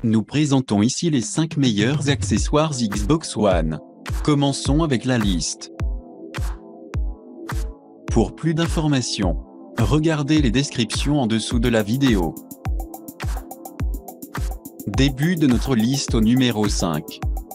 Nous présentons ici les 5 meilleurs accessoires Xbox One. Commençons avec la liste. Pour plus d'informations, regardez les descriptions en dessous de la vidéo. Début de notre liste au numéro 5.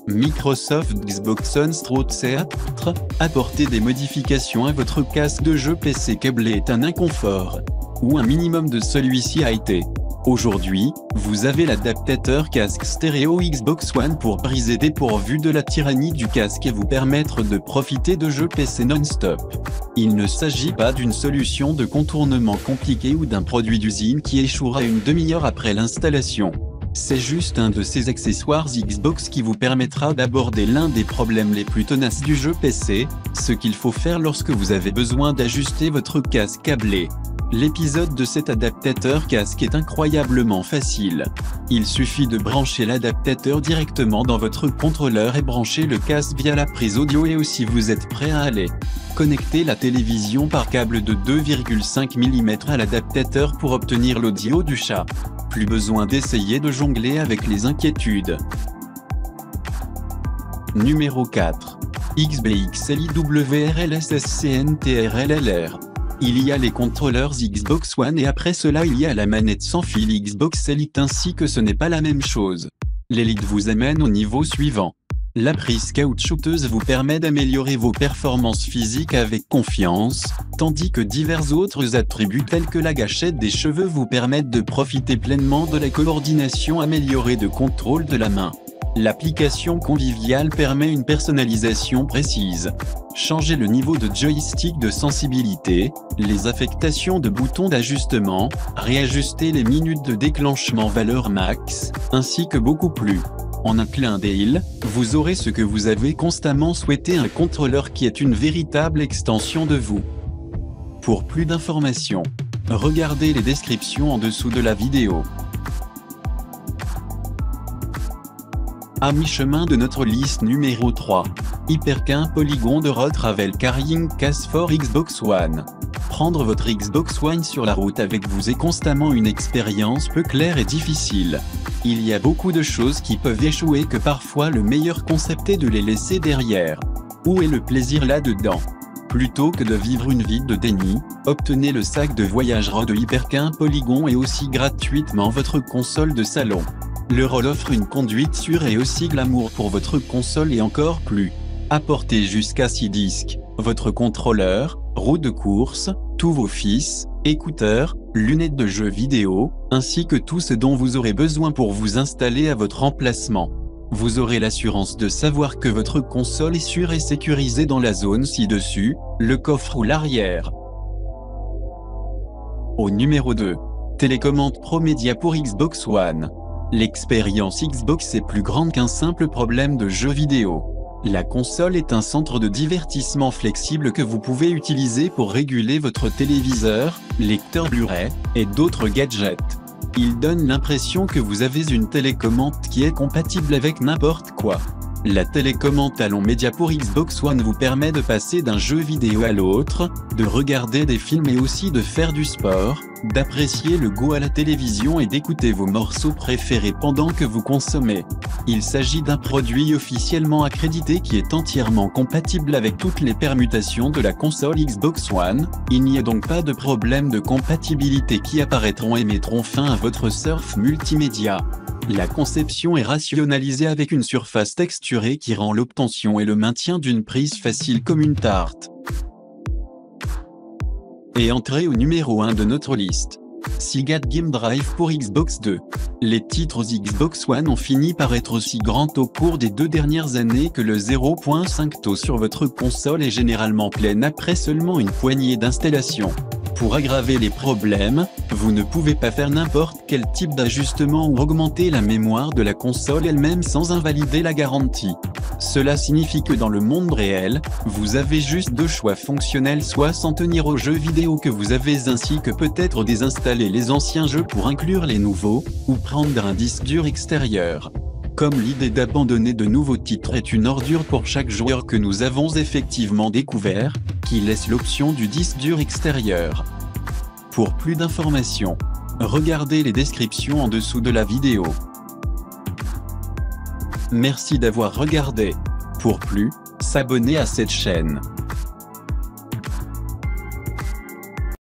Microsoft Xbox One Stroke 4. Apporter des modifications à votre casque de jeu PC câblé est un inconfort, ou un minimum de celui-ci a été. Aujourd'hui, vous avez l'adaptateur casque stéréo Xbox One pour briser dépourvu de la tyrannie du casque et vous permettre de profiter de jeux PC non-stop. Il ne s'agit pas d'une solution de contournement compliquée ou d'un produit d'usine qui échouera une demi-heure après l'installation. C'est juste un de ces accessoires Xbox qui vous permettra d'aborder l'un des problèmes les plus tenaces du jeu PC, ce qu'il faut faire lorsque vous avez besoin d'ajuster votre casque câblé. L'épisode de cet adaptateur casque est incroyablement facile. Il suffit de brancher l'adaptateur directement dans votre contrôleur et brancher le casque via la prise audio et aussi vous êtes prêt à aller. Connectez la télévision par câble de 2,5 mm à l'adaptateur pour obtenir l'audio du chat. Plus besoin d'essayer de jongler avec les inquiétudes. Numéro 4. XBXLIWRLSSCNTRLLR. Il y a les contrôleurs Xbox One et après cela il y a la manette sans fil Xbox Elite ainsi que ce n'est pas la même chose. L'Elite vous amène au niveau suivant. La prise caoutchouteuse vous permet d'améliorer vos performances physiques avec confiance, tandis que divers autres attributs tels que la gâchette des cheveux vous permettent de profiter pleinement de la coordination améliorée de contrôle de la main. L'application conviviale permet une personnalisation précise. Changez le niveau de joystick de sensibilité, les affectations de boutons d'ajustement, réajuster les minutes de déclenchement valeur max, ainsi que beaucoup plus. En un clin d'œil, vous aurez ce que vous avez constamment souhaité, un contrôleur qui est une véritable extension de vous. Pour plus d'informations, regardez les descriptions en dessous de la vidéo. À mi-chemin de notre liste numéro 3. Hyperkin Polygon de Rod Travel Carrying Case for Xbox One. Prendre votre Xbox One sur la route avec vous est constamment une expérience peu claire et difficile. Il y a beaucoup de choses qui peuvent échouer que parfois le meilleur concept est de les laisser derrière. Où est le plaisir là-dedans? Plutôt que de vivre une vie de déni, obtenez le sac de voyage Rod de Hyperkin Polygon et aussi gratuitement votre console de salon. Le rôle offre une conduite sûre et aussi glamour pour votre console et encore plus. Apportez jusqu'à 6 disques, votre contrôleur, roue de course, tous vos fils, écouteurs, lunettes de jeux vidéo, ainsi que tout ce dont vous aurez besoin pour vous installer à votre emplacement. Vous aurez l'assurance de savoir que votre console est sûre et sécurisée dans la zone ci-dessus, le coffre ou l'arrière. Au numéro 2. Télécommande Pro Media pour Xbox One. L'expérience Xbox est plus grande qu'un simple problème de jeu vidéo. La console est un centre de divertissement flexible que vous pouvez utiliser pour réguler votre téléviseur, lecteur Blu-ray, et d'autres gadgets. Il donne l'impression que vous avez une télécommande qui est compatible avec n'importe quoi. La télécommande Talon Média pour Xbox One vous permet de passer d'un jeu vidéo à l'autre, de regarder des films et aussi de faire du sport, d'apprécier le goût à la télévision et d'écouter vos morceaux préférés pendant que vous consommez. Il s'agit d'un produit officiellement accrédité qui est entièrement compatible avec toutes les permutations de la console Xbox One, il n'y a donc pas de problème de compatibilité qui apparaîtront et mettront fin à votre surf multimédia. La conception est rationalisée avec une surface texturée qui rend l'obtention et le maintien d'une prise facile comme une tarte. Et entrez au numéro 1 de notre liste. Seagate Game Drive pour Xbox 2. Les titres Xbox One ont fini par être aussi grands au cours des 2 dernières années que le 0.5 taux sur votre console est généralement plein après seulement une poignée d'installations. Pour aggraver les problèmes, vous ne pouvez pas faire n'importe quel type d'ajustement ou augmenter la mémoire de la console elle-même sans invalider la garantie. Cela signifie que dans le monde réel, vous avez juste 2 choix fonctionnels, soit s'en tenir aux jeux vidéo que vous avez ainsi que peut-être désinstaller les anciens jeux pour inclure les nouveaux, ou prendre un disque dur extérieur. Comme l'idée d'abandonner de nouveaux titres est une ordure pour chaque joueur que nous avons effectivement découvert, qui laisse l'option du disque dur extérieur. Pour plus d'informations, regardez les descriptions en dessous de la vidéo. Merci d'avoir regardé. Pour plus, s'abonner à cette chaîne.